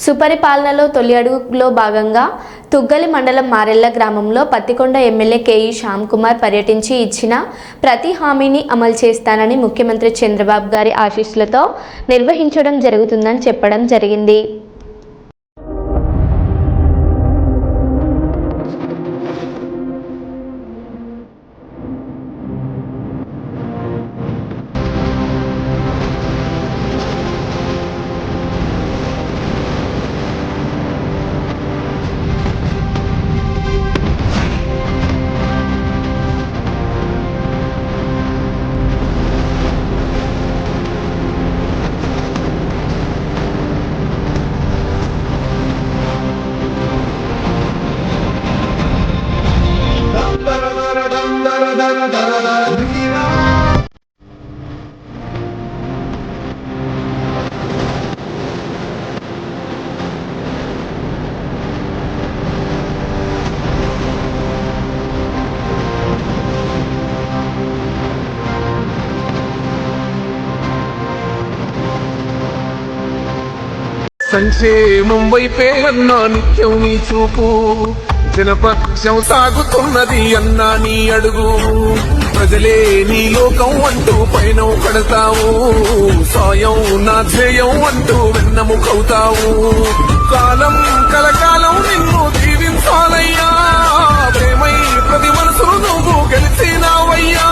సుపరిపాలనలో తొలి అడుగులో భాగంగా తుగ్గలి మండలం మారెళ్ల గ్రామంలో పత్తికొండ ఎమ్మెల్యే కేఈ శ్యామ్ కుమార్ పర్యటించి ఇచ్చిన ప్రతి హామీని అమలు చేస్తానని ముఖ్యమంత్రి చంద్రబాబు గారి ఆశీస్సులతో నిర్వహించడం జరుగుతుందని చెప్పడం జరిగింది. సంక్షేమం వైపే అన్నా నిత్యం నీ చూపు, జనపక్షం సాగుతున్నది అన్నా నీ అడుగు. ప్రజలే నీ లోకం అంటూ పైన పడతావు, సాయం నా ధ్యేయం అంటూ వెన్నముకవుతావు. కాలం కలకాలం నిన్ను దీవించాలయ్యా, ప్రేమై ప్రతి మనసును నువ్వు గెలిచినావయ్యా.